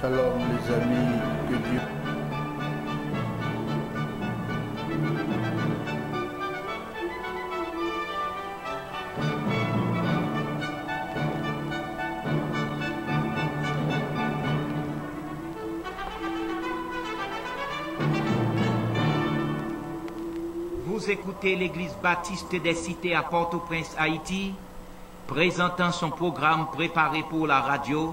Shalom les amis, que Dieu... Vous écoutez l'Église baptiste des Cités à Port-au-Prince, Haïti, présentant son programme préparé pour la radio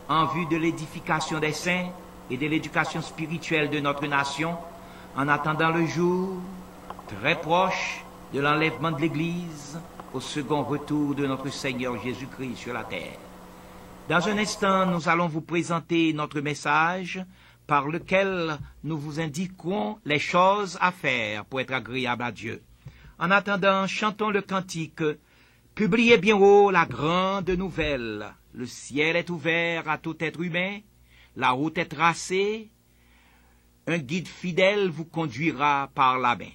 en vue de l'édification des saints et de l'éducation spirituelle de notre nation, en attendant le jour très proche de l'enlèvement de l'Église au second retour de notre Seigneur Jésus-Christ sur la terre. Dans un instant, nous allons vous présenter notre message par lequel nous vous indiquerons les choses à faire pour être agréable à Dieu. En attendant, chantons le cantique « Publiez bien haut la grande nouvelle. Le ciel est ouvert à tout être humain, la route est tracée, un guide fidèle vous conduira par la main. »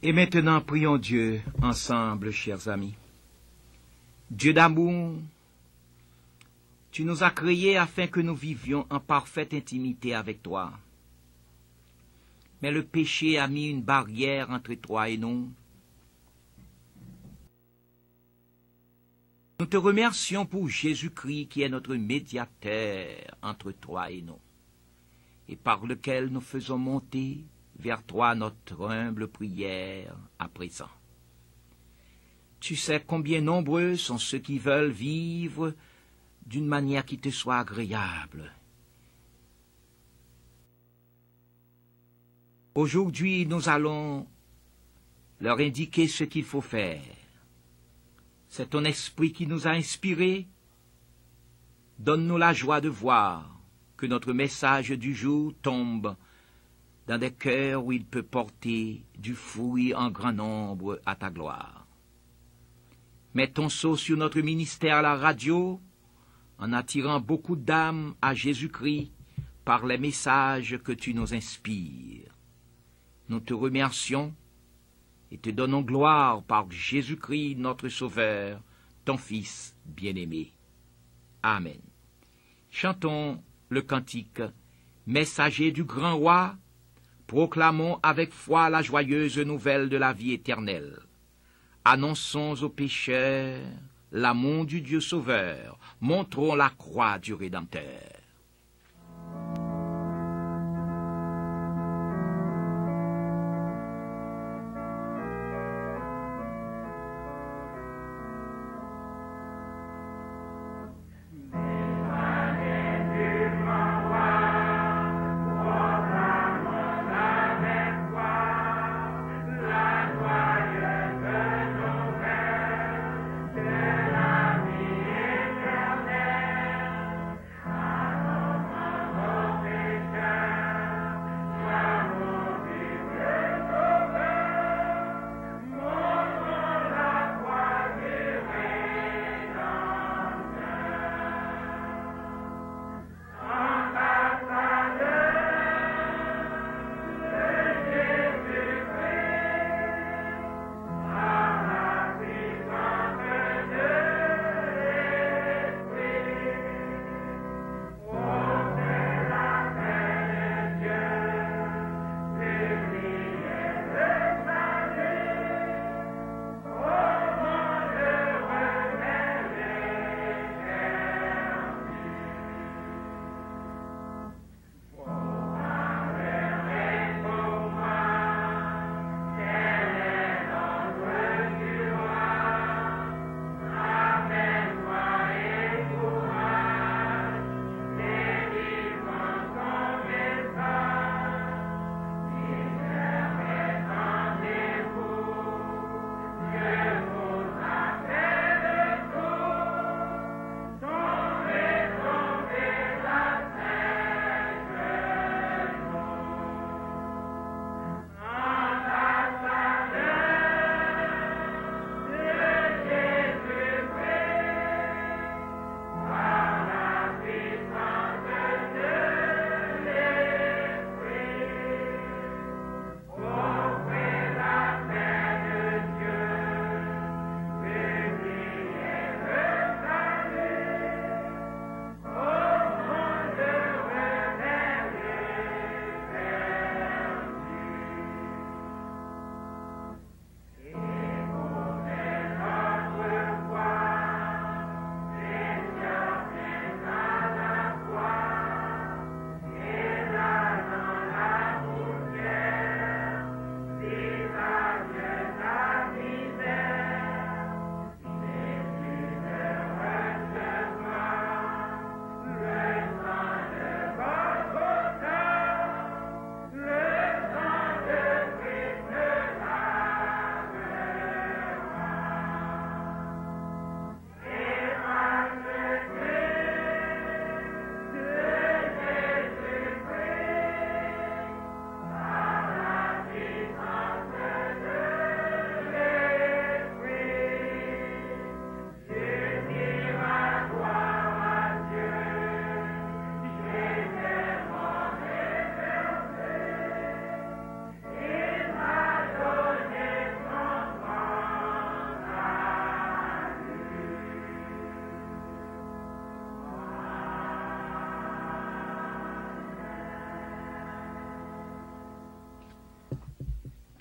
Et maintenant, prions Dieu ensemble, chers amis. Dieu d'amour, tu nous as créés afin que nous vivions en parfaite intimité avec toi. Mais le péché a mis une barrière entre toi et nous. Nous te remercions pour Jésus-Christ qui est notre médiateur entre toi et nous, et par lequel nous faisons monter vers toi notre humble prière à présent. Tu sais combien nombreux sont ceux qui veulent vivre d'une manière qui te soit agréable. Aujourd'hui, nous allons leur indiquer ce qu'il faut faire. C'est ton esprit qui nous a inspirés. Donne-nous la joie de voir que notre message du jour tombe dans des cœurs où il peut porter du fruit en grand nombre à ta gloire. Mets ton sceau sur notre ministère à la radio, en attirant beaucoup d'âmes à Jésus-Christ par les messages que tu nous inspires. Nous te remercions et te donnons gloire par Jésus-Christ, notre Sauveur, ton Fils bien-aimé. Amen. Chantons le cantique « Messager du grand roi », proclamons avec foi la joyeuse nouvelle de la vie éternelle. Annonçons aux pécheurs l'amour du Dieu Sauveur, montrons la croix du Rédempteur.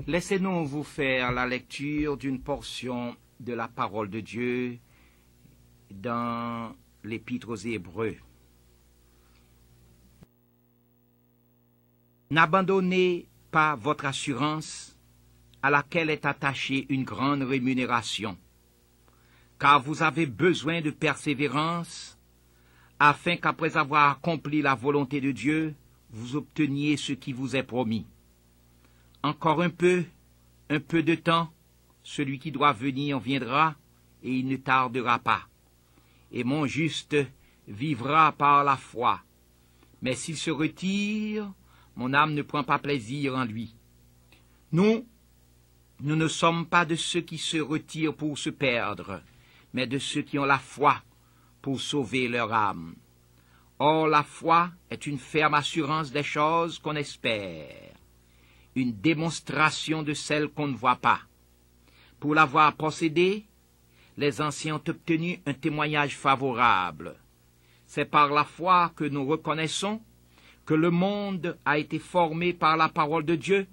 Laissez-nous vous faire la lecture d'une portion de la parole de Dieu dans l'Épître aux Hébreux. N'abandonnez pas votre assurance à laquelle est attachée une grande rémunération, car vous avez besoin de persévérance, afin qu'après avoir accompli la volonté de Dieu, vous obteniez ce qui vous est promis. Encore un peu, un peu de temps, celui qui doit venir viendra, et il ne tardera pas. Et mon juste vivra par la foi. Mais s'il se retire, mon âme ne prend pas plaisir en lui. Nous ne sommes pas de ceux qui se retirent pour se perdre, mais de ceux qui ont la foi pour sauver leur âme. Or, la foi est une ferme assurance des choses qu'on espère, une démonstration de celles qu'on ne voit pas. Pour l'avoir possédée, les anciens ont obtenu un témoignage favorable. C'est par la foi que nous reconnaissons que le monde a été formé par la parole de Dieu,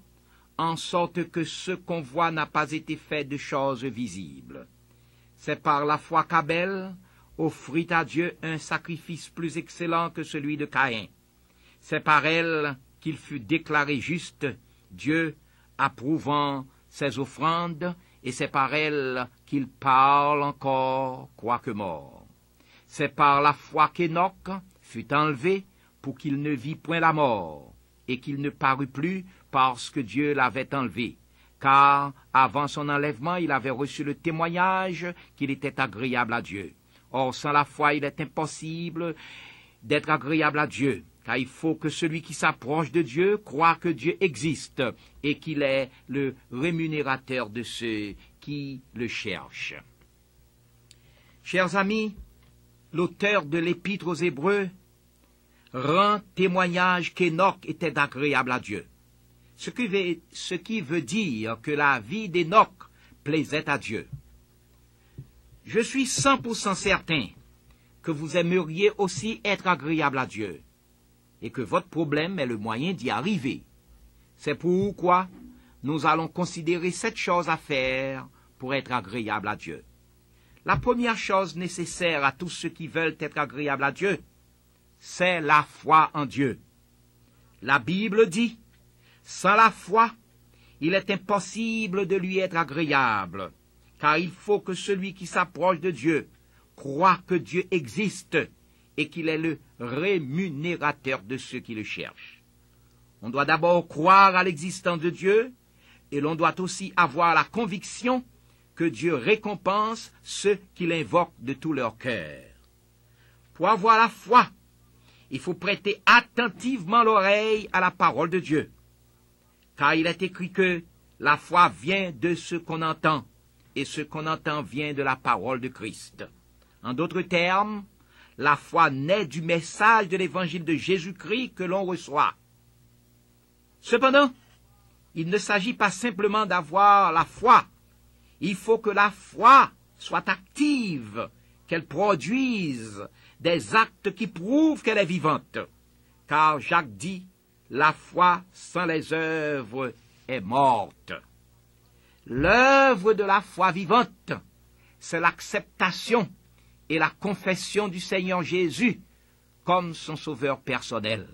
en sorte que ce qu'on voit n'a pas été fait de choses visibles. C'est par la foi qu'Abel offrit à Dieu un sacrifice plus excellent que celui de Caïn. C'est par elle qu'il fut déclaré juste, Dieu approuvant ses offrandes, et c'est par elle qu'il parle encore, quoique mort. C'est par la foi qu'Enoch fut enlevé pour qu'il ne vît point la mort, et qu'il ne parut plus parce que Dieu l'avait enlevé. Car avant son enlèvement, il avait reçu le témoignage qu'il était agréable à Dieu. Or, sans la foi, il est impossible d'être agréable à Dieu, car il faut que celui qui s'approche de Dieu croie que Dieu existe et qu'il est le rémunérateur de ceux qui le cherchent. Chers amis, l'auteur de l'Épître aux Hébreux rend témoignage qu'Enoch était agréable à Dieu, ce qui veut dire que la vie d'Enoch plaisait à Dieu. Je suis 100% certain que vous aimeriez aussi être agréable à Dieu, et que votre problème est le moyen d'y arriver. C'est pourquoi nous allons considérer 7 choses à faire pour être agréable à Dieu. La première chose nécessaire à tous ceux qui veulent être agréables à Dieu, c'est la foi en Dieu. La Bible dit, sans la foi, il est impossible de lui être agréable, car il faut que celui qui s'approche de Dieu croit que Dieu existe et qu'il est le rémunérateur de ceux qui le cherchent. On doit d'abord croire à l'existence de Dieu, et l'on doit aussi avoir la conviction que Dieu récompense ceux qui l'invoquent de tout leur cœur. Pour avoir la foi, il faut prêter attentivement l'oreille à la parole de Dieu, car il est écrit que la foi vient de ce qu'on entend, et ce qu'on entend vient de la parole de Christ. En d'autres termes, la foi naît du message de l'évangile de Jésus-Christ que l'on reçoit. Cependant, il ne s'agit pas simplement d'avoir la foi. Il faut que la foi soit active, qu'elle produise des actes qui prouvent qu'elle est vivante. Car Jacques dit, la foi sans les œuvres est morte. L'œuvre de la foi vivante, c'est l'acceptation et la confession du Seigneur Jésus comme son sauveur personnel.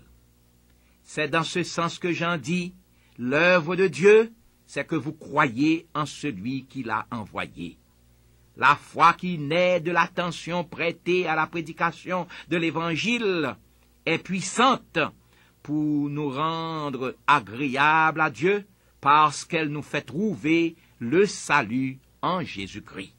C'est dans ce sens que Jean dit, l'œuvre de Dieu, c'est que vous croyez en celui qui l'a envoyé. La foi qui naît de l'attention prêtée à la prédication de l'Évangile est puissante pour nous rendre agréables à Dieu parce qu'elle nous fait trouver le salut en Jésus-Christ.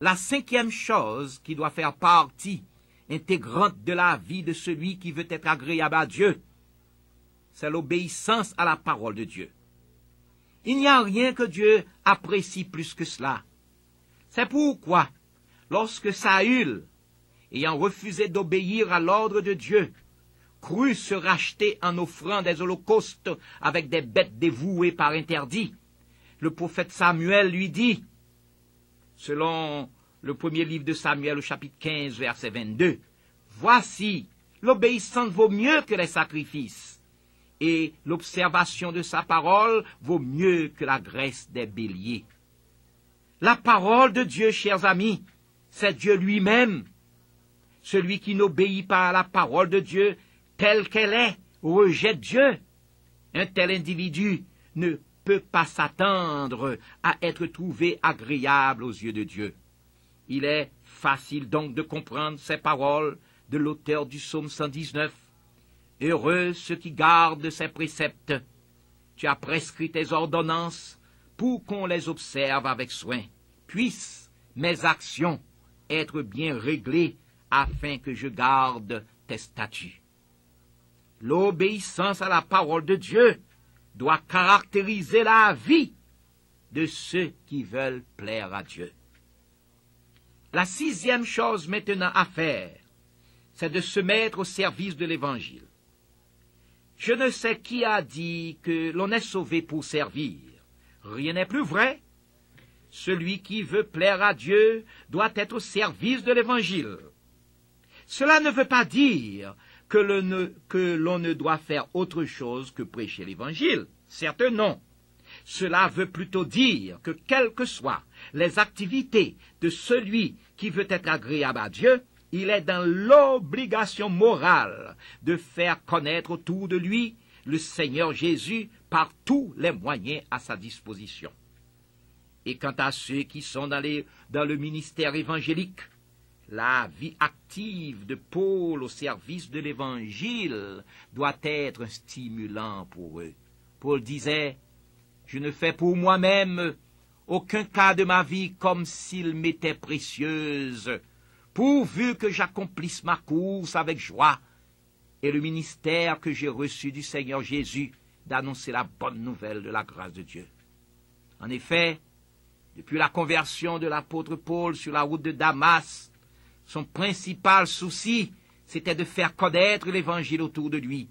La 5e chose qui doit faire partie intégrante de la vie de celui qui veut être agréable à Dieu, c'est l'obéissance à la parole de Dieu. Il n'y a rien que Dieu apprécie plus que cela. C'est pourquoi, lorsque Saül, ayant refusé d'obéir à l'ordre de Dieu, crut se racheter en offrant des holocaustes avec des bêtes dévouées par interdit, le prophète Samuel lui dit, selon le premier livre de Samuel au chapitre 15, verset 22, « Voici, l'obéissance vaut mieux que les sacrifices, et l'observation de sa parole vaut mieux que la graisse des béliers. » La parole de Dieu, chers amis, c'est Dieu lui-même. Celui qui n'obéit pas à la parole de Dieu telle qu'elle est, rejette Dieu. Un tel individu ne peut pas s'attendre à être trouvé agréable aux yeux de Dieu. Il est facile donc de comprendre ces paroles de l'auteur du psaume 119. Heureux ceux qui gardent ses préceptes. Tu as prescrit tes ordonnances pour qu'on les observe avec soin. Puissent mes actions être bien réglées afin que je garde tes statuts. L'obéissance à la parole de Dieu doit caractériser la vie de ceux qui veulent plaire à Dieu. La 6e chose maintenant à faire, c'est de se mettre au service de l'Évangile. Je ne sais qui a dit que l'on est sauvé pour servir. Rien n'est plus vrai. Celui qui veut plaire à Dieu doit être au service de l'Évangile. Cela ne veut pas dire que l'on ne doit faire autre chose que prêcher l'Évangile. Certes non. Cela veut plutôt dire que quelles que soient les activités de celui qui veut être agréable à Dieu, il est dans l'obligation morale de faire connaître autour de lui le Seigneur Jésus par tous les moyens à sa disposition. Et quant à ceux qui sont dans le ministère évangélique, la vie active de Paul au service de l'Évangile doit être un stimulant pour eux. Paul disait, « Je ne fais pour moi-même aucun cas de ma vie comme s'il m'était précieuse, pourvu que j'accomplisse ma course avec joie et le ministère que j'ai reçu du Seigneur Jésus d'annoncer la bonne nouvelle de la grâce de Dieu. » En effet, depuis la conversion de l'apôtre Paul sur la route de Damas, son principal souci, c'était de faire connaître l'Évangile autour de lui.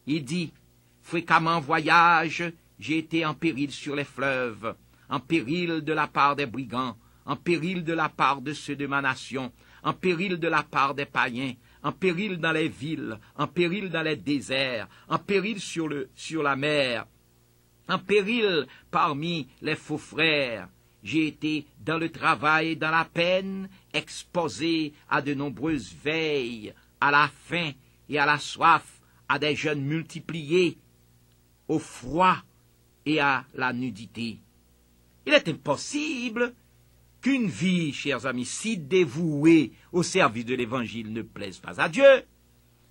Il dit, « Fréquemment en voyage, j'ai été en péril sur les fleuves, en péril de la part des brigands, en péril de la part de ceux de ma nation, en péril de la part des païens, en péril dans les villes, en péril dans les déserts, en péril sur la mer, en péril parmi les faux frères. J'ai été dans le travail et dans la peine, exposé à de nombreuses veilles, à la faim et à la soif, à des jeûnes multipliés, au froid et à la nudité. » Il est impossible qu'une vie, chers amis, si dévouée au service de l'Évangile ne plaise pas à Dieu,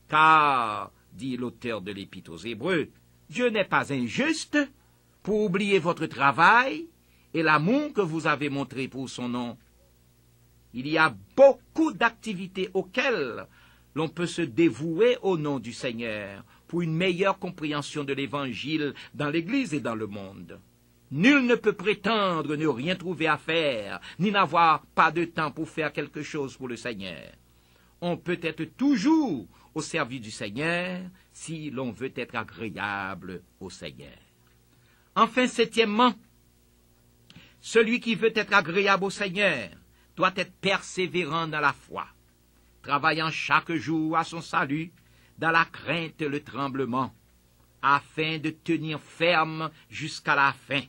car, dit l'auteur de l'Épître aux Hébreux, Dieu n'est pas injuste pour oublier votre travail et l'amour que vous avez montré pour son nom. Il y a beaucoup d'activités auxquelles l'on peut se dévouer au nom du Seigneur pour une meilleure compréhension de l'Évangile dans l'Église et dans le monde. Nul ne peut prétendre ne rien trouver à faire, ni n'avoir pas de temps pour faire quelque chose pour le Seigneur. On peut être toujours au service du Seigneur si l'on veut être agréable au Seigneur. Enfin, 7e, celui qui veut être agréable au Seigneur doit être persévérant dans la foi, travaillant chaque jour à son salut, dans la crainte et le tremblement, afin de tenir ferme jusqu'à la fin.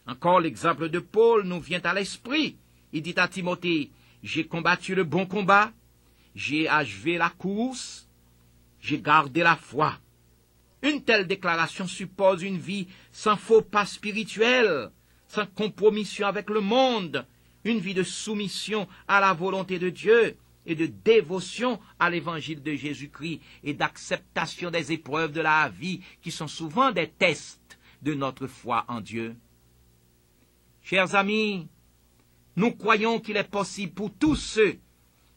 Encore l'exemple de Paul nous vient à l'esprit. Il dit à Timothée, « J'ai combattu le bon combat, j'ai achevé la course, j'ai gardé la foi. » Une telle déclaration suppose une vie sans faux pas spirituel, sans compromission avec le monde, une vie de soumission à la volonté de Dieu et de dévotion à l'évangile de Jésus-Christ et d'acceptation des épreuves de la vie qui sont souvent des tests de notre foi en Dieu. Chers amis, nous croyons qu'il est possible pour tous ceux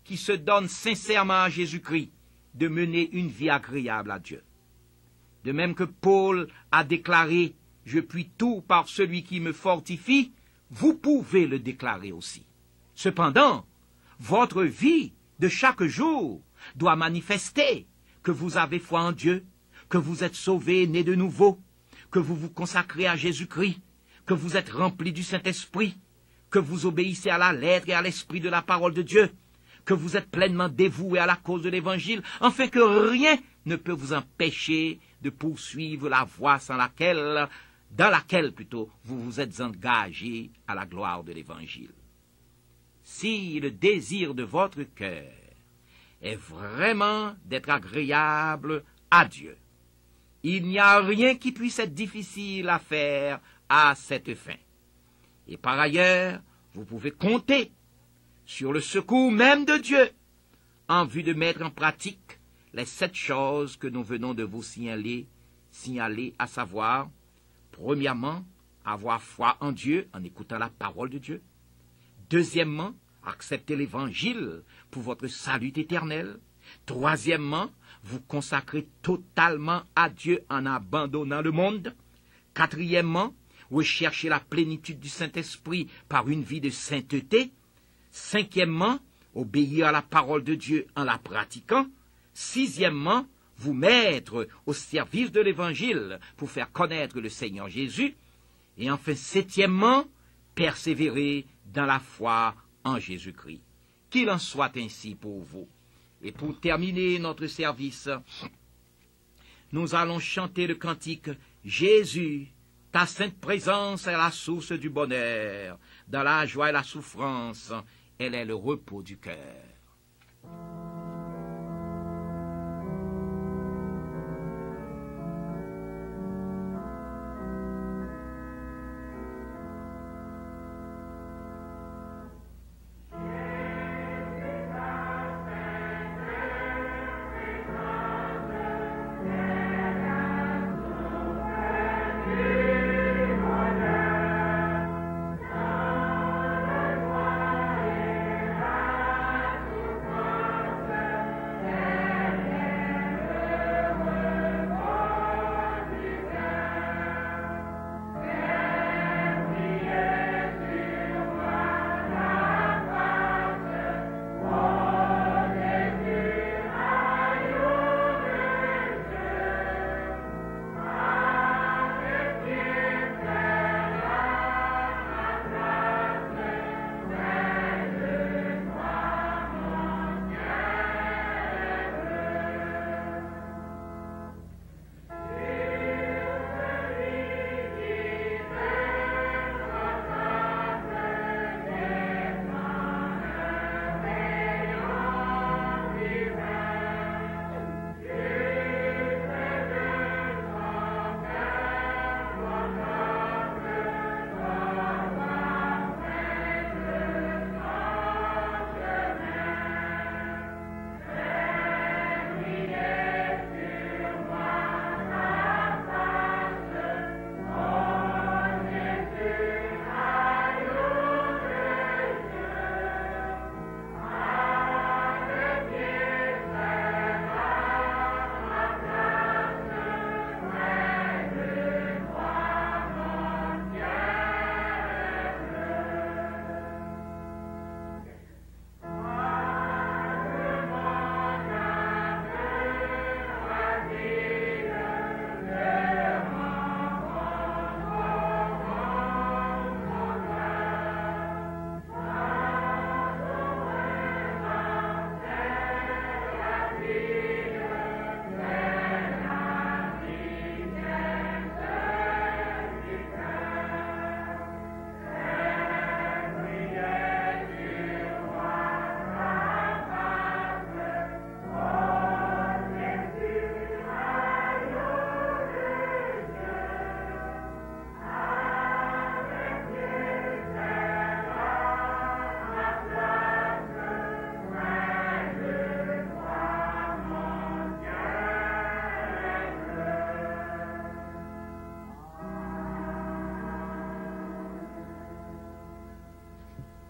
qui se donnent sincèrement à Jésus-Christ de mener une vie agréable à Dieu. De même que Paul a déclaré « Je puis tout par celui qui me fortifie », vous pouvez le déclarer aussi. Cependant, votre vie de chaque jour doit manifester que vous avez foi en Dieu, que vous êtes sauvés, nés de nouveau, que vous vous consacrez à Jésus-Christ, que vous êtes remplis du Saint-Esprit, que vous obéissez à la lettre et à l'esprit de la parole de Dieu, que vous êtes pleinement dévoués à la cause de l'Évangile, afin que rien ne peut vous empêcher de poursuivre la voie dans laquelle vous vous êtes engagés à la gloire de l'Évangile. Si le désir de votre cœur est vraiment d'être agréable à Dieu, il n'y a rien qui puisse être difficile à faire à cette fin. Et par ailleurs, vous pouvez compter sur le secours même de Dieu en vue de mettre en pratique les 7 choses que nous venons de vous signaler, à savoir, premièrement, avoir foi en Dieu en écoutant la parole de Dieu. Deuxièmement, accepter l'Évangile pour votre salut éternel. Troisièmement, vous consacrer totalement à Dieu en abandonnant le monde. Quatrièmement, rechercher la plénitude du Saint-Esprit par une vie de sainteté. Cinquièmement, obéir à la parole de Dieu en la pratiquant. Sixièmement, vous mettre au service de l'Évangile pour faire connaître le Seigneur Jésus. Et enfin, septièmement, persévérer dans la foi en Jésus-Christ. Qu'il en soit ainsi pour vous. Et pour terminer notre service, nous allons chanter le cantique « Jésus, ta sainte présence est la source du bonheur. Dans la joie et la souffrance, elle est le repos du cœur. »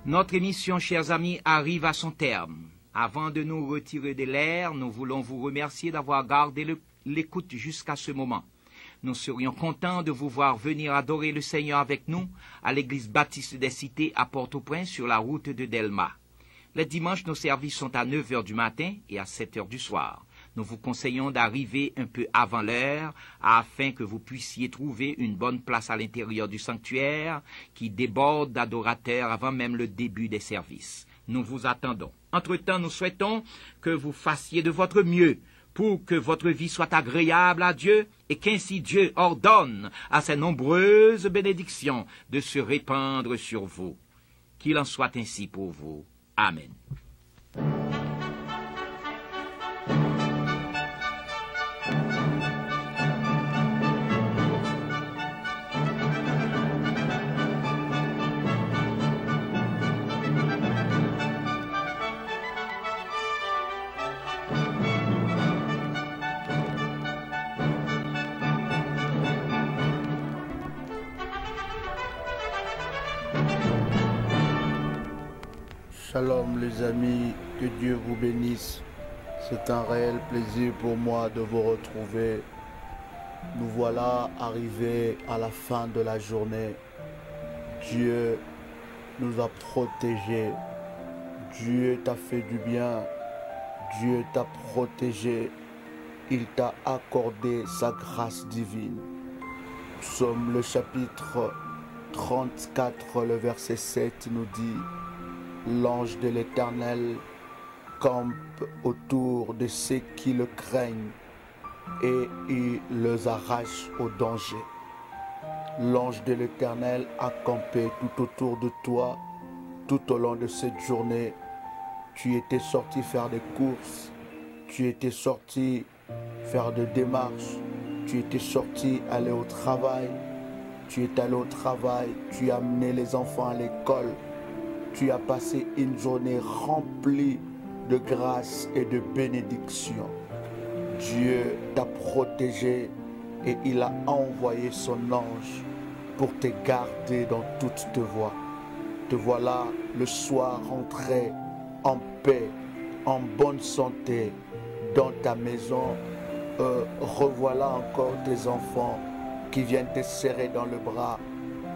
Notre émission, chers amis, arrive à son terme. Avant de nous retirer de l'air, nous voulons vous remercier d'avoir gardé l'écoute jusqu'à ce moment. Nous serions contents de vous voir venir adorer le Seigneur avec nous à l'église baptiste des Cités à Port-au-Prince sur la route de Delma. Les dimanches, nos services sont à 9h du matin et à 7h du soir. Nous vous conseillons d'arriver un peu avant l'heure afin que vous puissiez trouver une bonne place à l'intérieur du sanctuaire qui déborde d'adorateurs avant même le début des services. Nous vous attendons. Entre-temps, nous souhaitons que vous fassiez de votre mieux pour que votre vie soit agréable à Dieu et qu'ainsi Dieu ordonne à ses nombreuses bénédictions de se répandre sur vous. Qu'il en soit ainsi pour vous. Amen. Shalom les amis, que Dieu vous bénisse. C'est un réel plaisir pour moi de vous retrouver. Nous voilà arrivés à la fin de la journée. Dieu nous a protégés. Dieu t'a fait du bien. Dieu t'a protégé. Il t'a accordé sa grâce divine. Psaume le chapitre 34, le verset 7 nous dit: l'ange de l'Éternel campe autour de ceux qui le craignent et il les arrache au danger. L'ange de l'Éternel a campé tout autour de toi tout au long de cette journée. Tu étais sorti faire des courses, tu étais sorti faire des démarches, tu étais sorti aller au travail, tu es allé au travail, tu as amené les enfants à l'école. Tu as passé une journée remplie de grâce et de bénédiction. Dieu t'a protégé et il a envoyé son ange pour te garder dans toutes tes voies. Te voilà le soir rentré en paix, en bonne santé dans ta maison. Revoilà encore tes enfants qui viennent te serrer dans le bras,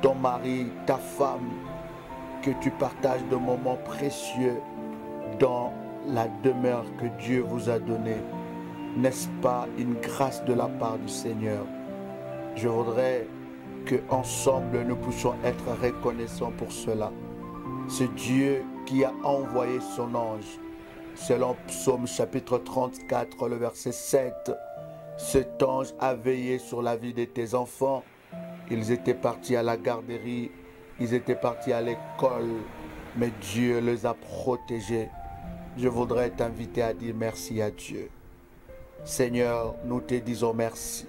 ton mari, ta femme, que tu partages de moments précieux dans la demeure que Dieu vous a donnée. N'est-ce pas une grâce de la part du Seigneur? Je voudrais que ensemble nous puissions être reconnaissants pour cela. C'est Dieu qui a envoyé son ange. Selon Psaume chapitre 34, le verset 7, cet ange a veillé sur la vie de tes enfants. Ils étaient partis à la garderie, ils étaient partis à l'école, mais Dieu les a protégés. Je voudrais t'inviter à dire merci à Dieu. Seigneur, nous te disons merci.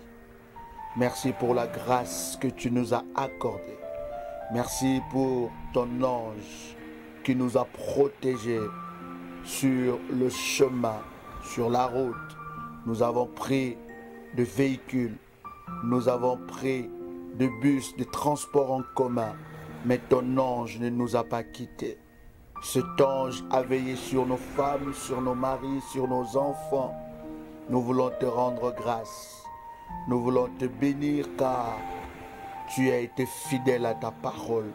Merci pour la grâce que tu nous as accordée. Merci pour ton ange qui nous a protégés sur le chemin, sur la route. Nous avons pris de véhicules, nous avons pris de bus, de transports en commun, mais ton ange ne nous a pas quittés. Cet ange a veillé sur nos femmes, sur nos maris, sur nos enfants. Nous voulons te rendre grâce. Nous voulons te bénir car tu as été fidèle à ta parole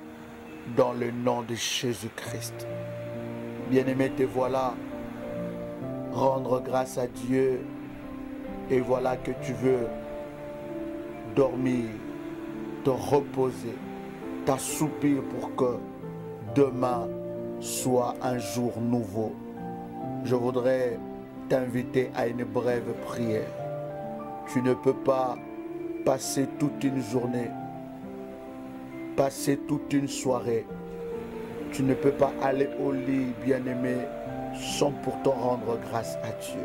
dans le nom de Jésus-Christ. Bien-aimé, te voilà rendre grâce à Dieu et voilà que tu veux dormir, te reposer, t'assoupir pour que demain soit un jour nouveau. Je voudrais t'inviter à une brève prière. Tu ne peux pas passer toute une journée, passer toute une soirée. Tu ne peux pas aller au lit, bien-aimé, sans pourtant rendre grâce à Dieu,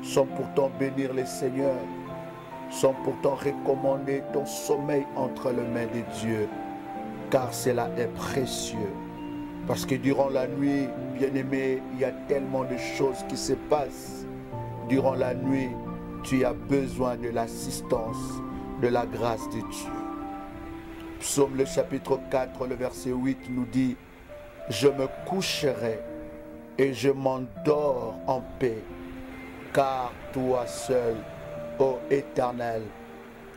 sans pourtant bénir le Seigneur, sans pourtant recommander ton sommeil entre les mains de Dieu, car cela est précieux. Parce que durant la nuit, bien-aimé, il y a tellement de choses qui se passent. Durant la nuit, tu as besoin de l'assistance, de la grâce de Dieu. Psaume le chapitre 4, le verset 8 nous dit: je me coucherai et je m'endors en paix, car toi seul, ô Éternel,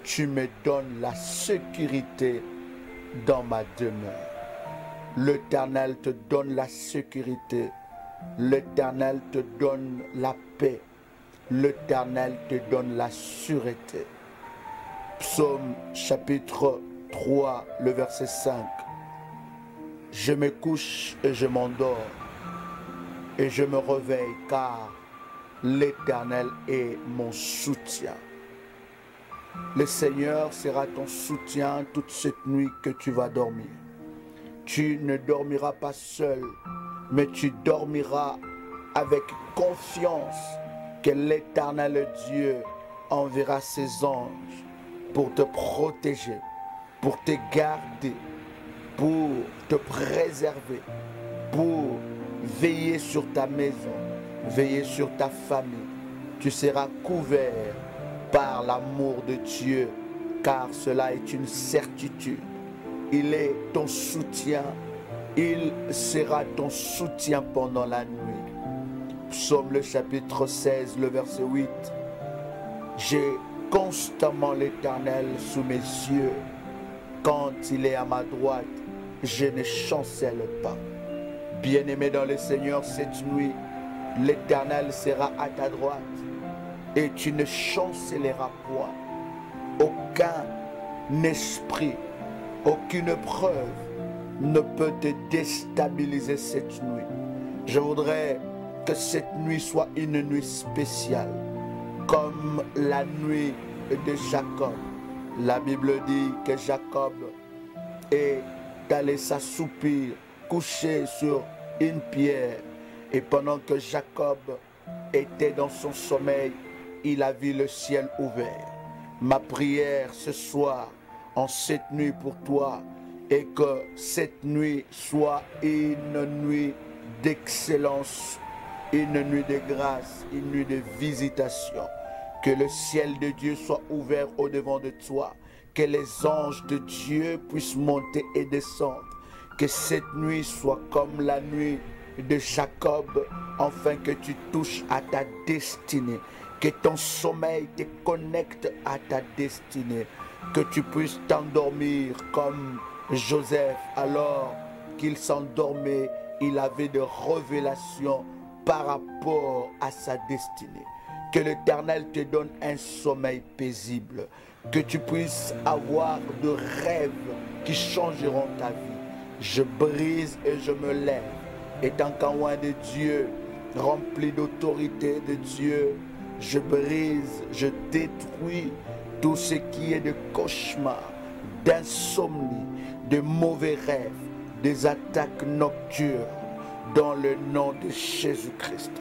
tu me donnes la sécurité dans ma demeure. L'Éternel te donne la sécurité, l'Éternel te donne la paix, l'Éternel te donne la sûreté. Psaume chapitre 3, le verset 5. Je me couche et je m'endors et je me réveille car l'Éternel est mon soutien. Le Seigneur sera ton soutien toute cette nuit que tu vas dormir. Tu ne dormiras pas seul, mais tu dormiras avec confiance que l'Éternel Dieu enverra ses anges pour te protéger, pour te garder, pour te préserver, pour veiller sur ta maison, veiller sur ta famille. Tu seras couvert par l'amour de Dieu, car cela est une certitude. Il est ton soutien, Il sera ton soutien pendant la nuit. Psaume le chapitre 16, le verset 8. J'ai constamment l'Éternel sous mes yeux. Quand il est à ma droite, je ne chancelle pas. Bien-aimé dans le Seigneur, cette nuit, l'Éternel sera à ta droite et tu ne chancelleras point. Aucun esprit, aucune preuve ne peut te déstabiliser cette nuit. Je voudrais que cette nuit soit une nuit spéciale, comme la nuit de Jacob. La Bible dit que Jacob est allé s'assoupir, couché sur une pierre. Et pendant que Jacob était dans son sommeil, il a vu le ciel ouvert. Ma prière ce soir, en cette nuit pour toi, est que cette nuit soit une nuit d'excellence, une nuit de grâce, une nuit de visitation. Que le ciel de Dieu soit ouvert au-devant de toi. Que les anges de Dieu puissent monter et descendre. Que cette nuit soit comme la nuit de Jacob, afin que tu touches à ta destinée. Que ton sommeil te connecte à ta destinée. Que tu puisses t'endormir comme Joseph. Alors qu'il s'endormait, il avait de révélations par rapport à sa destinée. Que l'Éternel te donne un sommeil paisible. Que tu puisses avoir de rêves qui changeront ta vie. Je brise et je me lève, étant qu'en loin de Dieu, rempli d'autorité de Dieu, je brise, je détruis tout ce qui est de cauchemar, d'insomnie, de mauvais rêves, des attaques nocturnes, dans le nom de Jésus-Christ.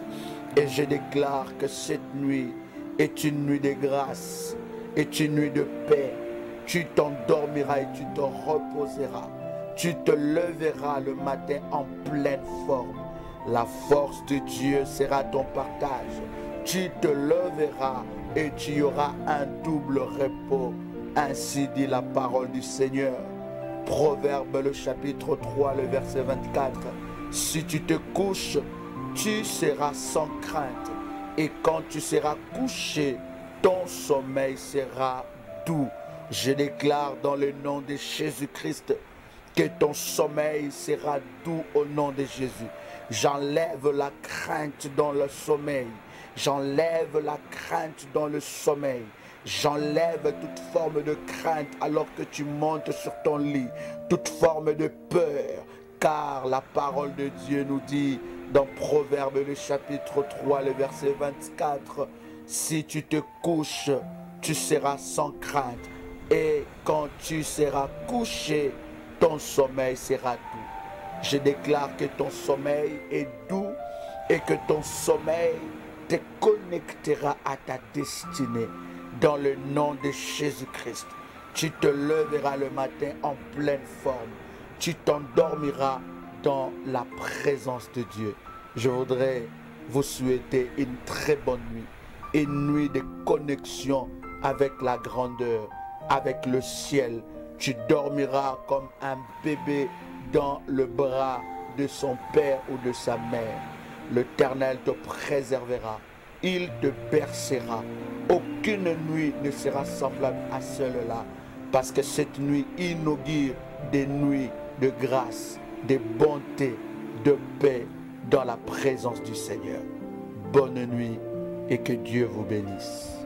Et je déclare que cette nuit est une nuit de grâce, est une nuit de paix. Tu t'endormiras et tu te reposeras. Tu te leveras le matin en pleine forme. La force de Dieu sera ton partage. Tu te leveras et tu auras un double repos. Ainsi dit la parole du Seigneur. Proverbe le chapitre 3, le verset 24. Si tu te couches, tu seras sans crainte. Et quand tu seras couché, ton sommeil sera doux. Je déclare dans le nom de Jésus-Christ que ton sommeil sera doux au nom de Jésus. J'enlève la crainte dans le sommeil. J'enlève la crainte dans le sommeil. J'enlève toute forme de crainte alors que tu montes sur ton lit. Toute forme de peur. Car la parole de Dieu nous dit dans Proverbe le chapitre 3, le verset 24. Si tu te couches, tu seras sans crainte. Et quand tu seras couché, ton sommeil sera doux. Je déclare que ton sommeil est doux et que ton sommeil te connectera à ta destinée. Dans le nom de Jésus-Christ, tu te leveras le matin en pleine forme. Tu t'endormiras dans la présence de Dieu. Je voudrais vous souhaiter une très bonne nuit. Une nuit de connexion avec la grandeur, avec le ciel. Tu dormiras comme un bébé dans le bras de son père ou de sa mère. L'Éternel te préservera. Il te bercera. Aucune nuit ne sera semblable à celle-là. Parce que cette nuit inaugure des nuits de grâce, de bonté, de paix dans la présence du Seigneur. Bonne nuit et que Dieu vous bénisse.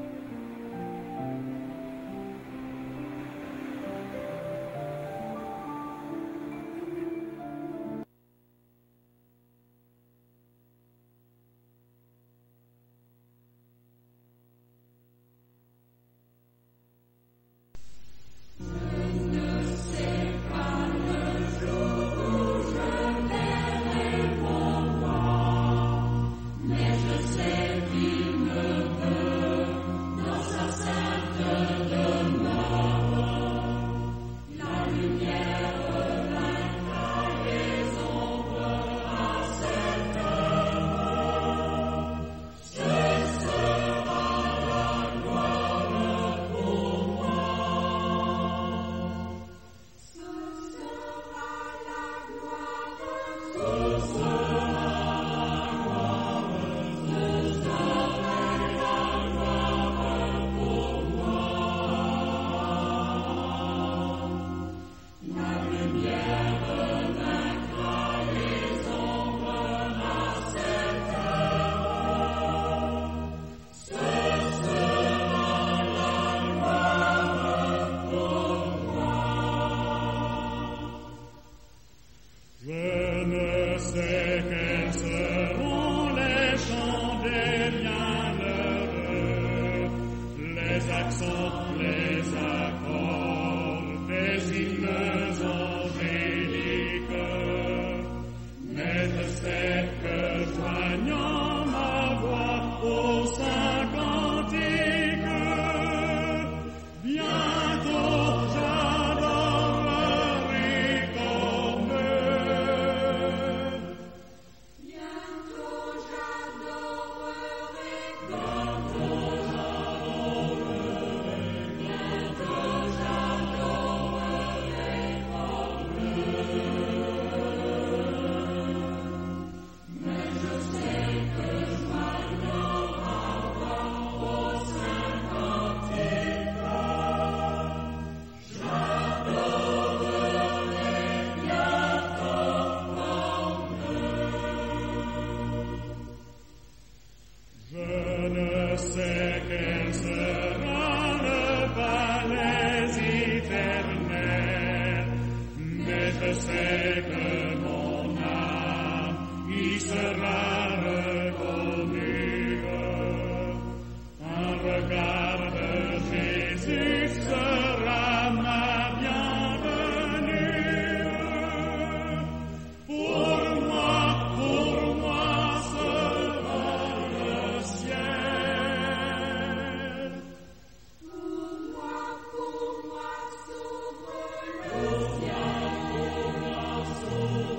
sont les accords des hymnes angéliques. Maître, c'est que joignant ma voix au saint cantique, bientôt j'adorerai comme eux. Bientôt j'adorerai comme je ne sais quel sera le palais éternel, mais je sais que mon âme y sera reconnue. Un regard de Jésus sera ma bienvenue. Pour moi sera le ciel. Pour moi s'ouvre le ciel. Pour moi s'ouvre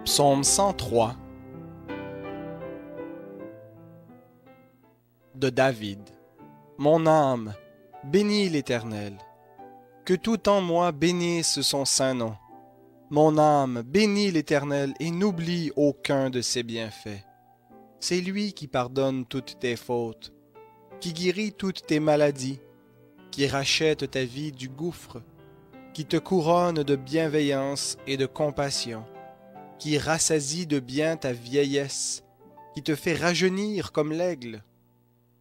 Psaume 103 de David. Mon âme, bénis l'Éternel. Que tout en moi bénisse son saint nom. Mon âme, bénis l'Éternel et n'oublie aucun de ses bienfaits. C'est lui qui pardonne toutes tes fautes, qui guérit toutes tes maladies, qui rachète ta vie du gouffre, qui te couronne de bienveillance et de compassion, qui rassasie de bien ta vieillesse, qui te fait rajeunir comme l'aigle.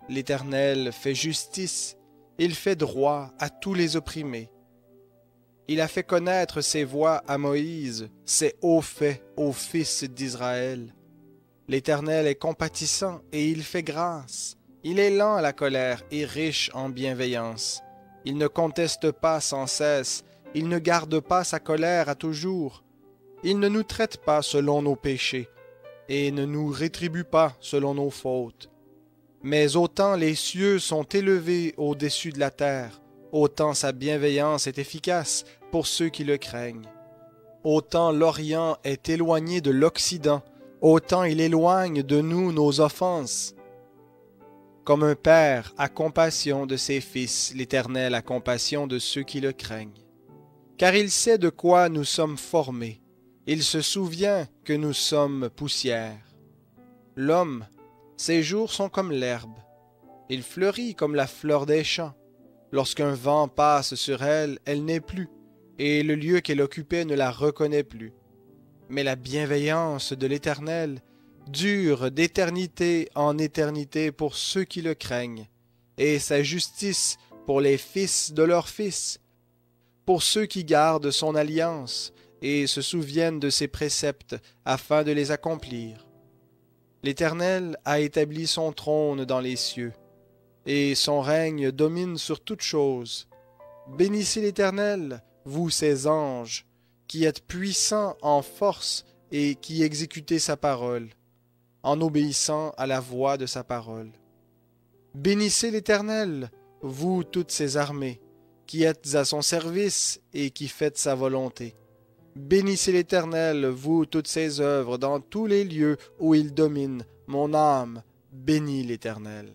L'Éternel fait justice, il fait droit à tous les opprimés. Il a fait connaître ses voies à Moïse, ses hauts faits aux fils d'Israël. L'Éternel est compatissant et il fait grâce. Il est lent à la colère et riche en bienveillance. Il ne conteste pas sans cesse, il ne garde pas sa colère à toujours. Il ne nous traite pas selon nos péchés et ne nous rétribue pas selon nos fautes. Mais autant les cieux sont élevés au-dessus de la terre, autant sa bienveillance est efficace pour ceux qui le craignent. Autant l'Orient est éloigné de l'Occident, autant il éloigne de nous nos offenses. Comme un père a compassion de ses fils, l'Éternel a compassion de ceux qui le craignent. Car il sait de quoi nous sommes formés, il se souvient que nous sommes poussière. L'homme, ses jours sont comme l'herbe, il fleurit comme la fleur des champs. Lorsqu'un vent passe sur elle, elle n'est plus, et le lieu qu'elle occupait ne la reconnaît plus. Mais la bienveillance de l'Éternel dure d'éternité en éternité pour ceux qui le craignent, et sa justice pour les fils de leurs fils, pour ceux qui gardent son alliance et se souviennent de ses préceptes afin de les accomplir. L'Éternel a établi son trône dans les cieux, et son règne domine sur toutes choses. Bénissez l'Éternel, vous ses anges, qui êtes puissants en force et qui exécutez sa parole, en obéissant à la voix de sa parole. Bénissez l'Éternel, vous toutes ses armées, qui êtes à son service et qui faites sa volonté. Bénissez l'Éternel, vous toutes ses œuvres, dans tous les lieux où il domine. Mon âme bénit l'Éternel.